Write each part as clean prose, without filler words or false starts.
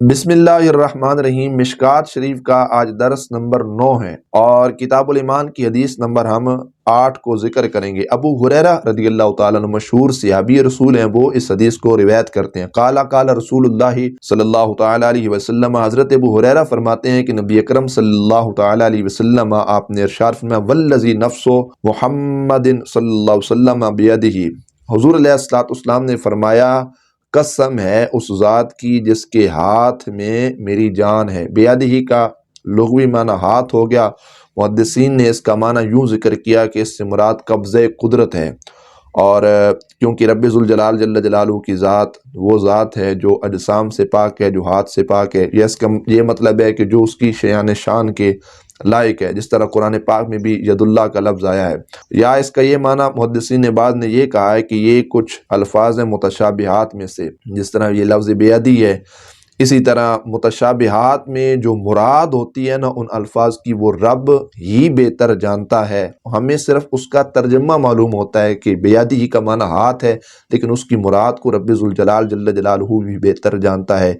بسم اللہ الرحمن الرحیم۔ مشکات شریف کا آج درس نمبر 9 ہے اور کتاب الایمان کی حدیث نمبر ہم 8 کو ذکر کریں گے۔ ابو ہریرہ رضی اللہ تعالیٰ عنہ مشہور صحابی رسول ہیں، وہ اس حدیث کو روایت کرتے ہیں۔ قال رسول اللہ صلی اللہ تعالیٰ علیہ وسلم، حضرت ابو ہریرہ فرماتے ہیں کہ نبی اکرم صلی اللہ تعالیٰ علیہ وسلم آپ نے ارشاد فرمایا، والذی نفس محمد صلی اللہ علیہ وسلم بیدہ، حضور علیہ السلام نے فرمایا قسم ہے اس ذات کی جس کے ہاتھ میں میری جان ہے۔ بیادہی کا لغوی معنی ہاتھ ہو گیا، محدثین نے اس کا معنی یوں ذکر کیا کہ اس سے مراد قبضہ قدرت ہے، اور کیونکہ رب ذوالجلال جل جلالہ کی ذات وہ ذات ہے جو اجسام سے پاک ہے، جو ہاتھ سے پاک ہے۔ یہ مطلب ہے کہ جو اس کی شیان شان کے لائق ہے، جس طرح قرآن پاک میں بھی ید اللہ کا لفظ آیا ہے۔ یا اس کا یہ معنی محدثین بعض نے یہ کہا ہے کہ یہ کچھ الفاظ ہیں متشابہات میں سے، جس طرح یہ لفظ بیدی ہے، اسی طرح متشابہات میں جو مراد ہوتی ہے نا ان الفاظ کی، وہ رب ہی بہتر جانتا ہے۔ ہمیں صرف اس کا ترجمہ معلوم ہوتا ہے کہ بیدی ہی کا معنی ہاتھ ہے، لیکن اس کی مراد کو رب ذوالجلال جل جلالہ بھی بہتر جانتا ہے۔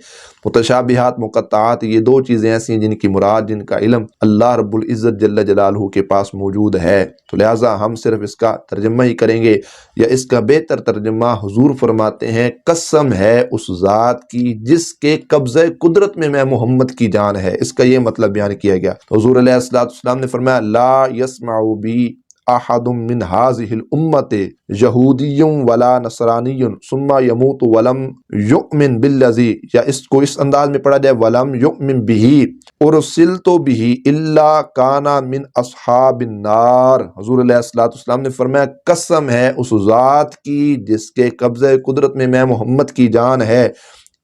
متشابہات مقطعات، یہ دو چیزیں ایسی ہیں جن کی مراد، جن کا علم اللہ رب العزت جل جلالہ کے پاس موجود ہے، تو لہٰذا ہم صرف اس کا ترجمہ ہی کریں گے، یا اس کا بہتر ترجمہ حضور فرماتے ہیں قسم ہے اس ذات کی جس کے قبضہ قدرت میں محمد کی جان ہے۔ اس کا یہ مطلب بیان کیا گیا۔ حضور علیہ السلام نے فرمایا، لا یسمع بی احد من هذه الامت یہودی ولا نصرانی ثم یموت ولم یؤمن بالذی، یا اس کو اس انداز میں پڑھا جائے ولم یؤمن بہ ارسلت بہ الا کان من اصحاب النار۔ حضور علیہ السلام نے فرمایا قسم ہے اس ذات کی جس کے قبضہ قدرت میں محمد کی جان ہے،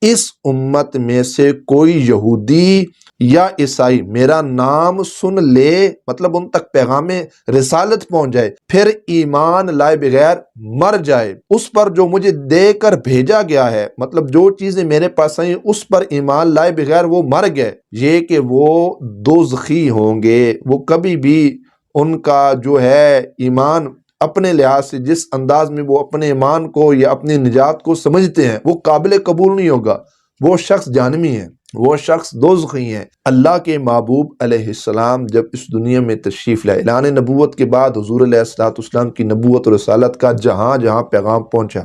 اس امت میں سے کوئی یہودی یا عیسائی میرا نام سن لے، مطلب ان تک پیغام رسالت پہنچ جائے، پھر ایمان لائے بغیر مر جائے اس پر جو مجھے دے کر بھیجا گیا ہے، مطلب جو چیزیں میرے پاس آئیں اس پر ایمان لائے بغیر وہ مر گئے، یہ کہ وہ دوزخی ہوں گے۔ وہ کبھی بھی ان کا جو ہے ایمان اپنے لحاظ سے، جس انداز میں وہ اپنے ایمان کو یا اپنی نجات کو سمجھتے ہیں، وہ قابل قبول نہیں ہوگا۔ وہ شخص جہنمی ہے، وہ شخص دوزخی ہے۔ اللہ کے محبوب علیہ السلام جب اس دنیا میں تشریف لائے، اعلان نبوت کے بعد حضور علیہ السلام کی نبوت اور رسالت کا جہاں جہاں پیغام پہنچا،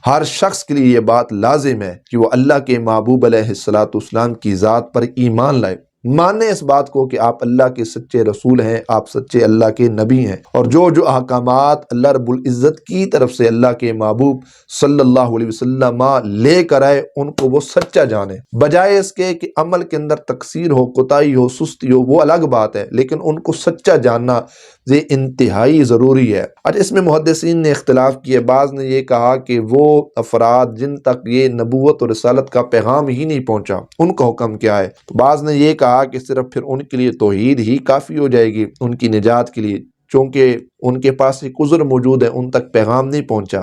ہر شخص کے لیے یہ بات لازم ہے کہ وہ اللہ کے محبوب علیہ السلام کی ذات پر ایمان لائے، مانے اس بات کو کہ آپ اللہ کے سچے رسول ہیں، آپ سچے اللہ کے نبی ہیں، اور جو احکامات اللہ رب العزت کی طرف سے اللہ کے محبوب صلی اللہ علیہ وسلم لے کر آئے ان کو وہ سچا جانے، بجائے اس کے کہ عمل کے اندر تقصیر ہو، کوتاہی ہو، سستی ہو، وہ الگ بات ہے، لیکن ان کو سچا جاننا یہ انتہائی ضروری ہے۔ اور اس میں محدثین نے اختلاف کیے، بعض نے یہ کہا کہ وہ افراد جن تک یہ نبوت اور رسالت کا پیغام ہی نہیں پہنچا ان کا حکم کیا ہے، تو بعض نے یہ کہا کہ صرف پھر ان کے لیے توحید ہی کافی ہو جائے گی ان کی نجات کے لیے، چونکہ ان کے پاس ایک عذر موجود ہے، ان تک پیغام نہیں پہنچا۔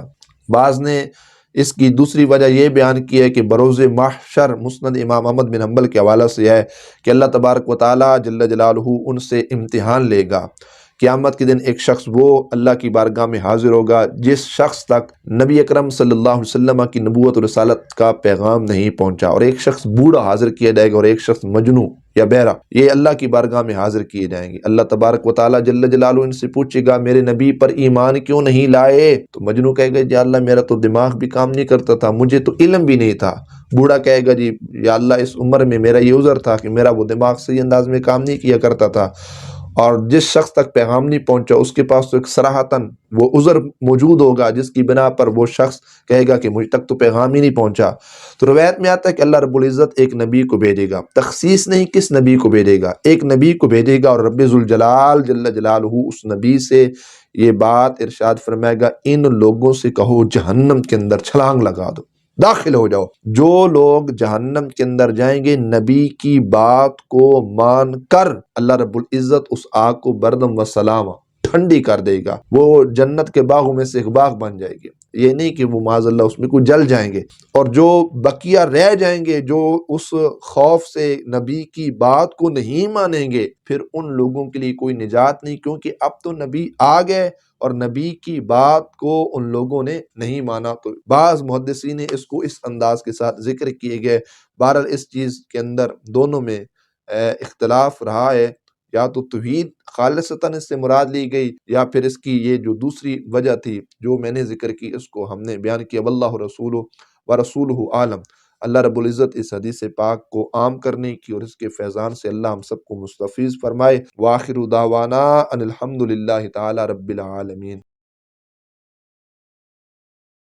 بعض نے اس کی دوسری وجہ یہ بیان کی ہے کہ بروز محشر مسند امام احمد بن حنبل کے حوالہ سے ہے کہ اللہ تبارک و تعالی جل جلالہ ان سے امتحان لے گا۔ قیامت کے دن ایک شخص وہ اللہ کی بارگاہ میں حاضر ہوگا جس شخص تک نبی اکرم صلی اللہ علیہ وسلم کی نبوت و رسالت کا پیغام نہیں پہنچا، اور ایک شخص بوڑھا حاضر کیا جائے گا اور ایک شخص مجنون یا بہرا، یہ اللہ کی بارگاہ میں حاضر کیے جائیں گے۔ اللہ تبارک و تعالیٰ جل جلالہ ان سے پوچھے گا میرے نبی پر ایمان کیوں نہیں لائے؟ تو مجنون کہے گا یا اللہ میرا تو دماغ بھی کام نہیں کرتا تھا، مجھے تو علم بھی نہیں تھا۔ بوڑھا کہے گا جی یا اللہ اس عمر میں میرا یہ عذر تھا کہ میرا وہ دماغ صحیح انداز میں کام نہیں کیا کرتا تھا۔ اور جس شخص تک پیغام نہیں پہنچا اس کے پاس تو ایک صراحتاً وہ عذر موجود ہوگا جس کی بنا پر وہ شخص کہے گا کہ مجھ تک تو پیغام ہی نہیں پہنچا۔ تو روایت میں آتا ہے کہ اللہ رب العزت ایک نبی کو بھیجے گا، تخصیص نہیں کس نبی کو بھیجے گا، ایک نبی کو بھیجے گا، اور رب ذوالجلال جل جلالہ اس نبی سے یہ بات ارشاد فرمائے گا ان لوگوں سے کہو جہنم کے اندر چھلانگ لگا دو، داخل ہو جاؤ۔ جو لوگ جہنم کے اندر جائیں گے نبی کی بات کو مان کر، اللہ رب العزت اس آگ کو بردم و سلام ٹھنڈی کر دے گا، وہ جنت کے باغوں میں سے ایک باغ بن جائے گی۔ یہ نہیں کہ وہ معاذ اللہ اس میں کوئی جل جائیں گے، اور جو بقیہ رہ جائیں گے جو اس خوف سے نبی کی بات کو نہیں مانیں گے، پھر ان لوگوں کے لیے کوئی نجات نہیں، کیونکہ اب تو نبی آ گئے اور نبی کی بات کو ان لوگوں نے نہیں مانا۔ تو بعض محدثین نے اس کو اس انداز کے ساتھ ذکر کیے گئے۔ بہرحال اس چیز کے اندر دونوں میں اختلاف رہا ہے، یا تو توحید خالصتاً اس سے مراد لی گئی، یا پھر اس کی یہ جو دوسری وجہ تھی جو میں نے ذکر کی اس کو ہم نے بیان کیا۔ واللہ رسولہ و رسولہ عالم۔ اللہ رب العزت اس حدیث پاک کو عام کرنے کی اور اس کے فیضان سے اللہ ہم سب کو مستفیض فرمائے۔ وآخر دعوانا ان الحمد للہ تعالی رب العالمین۔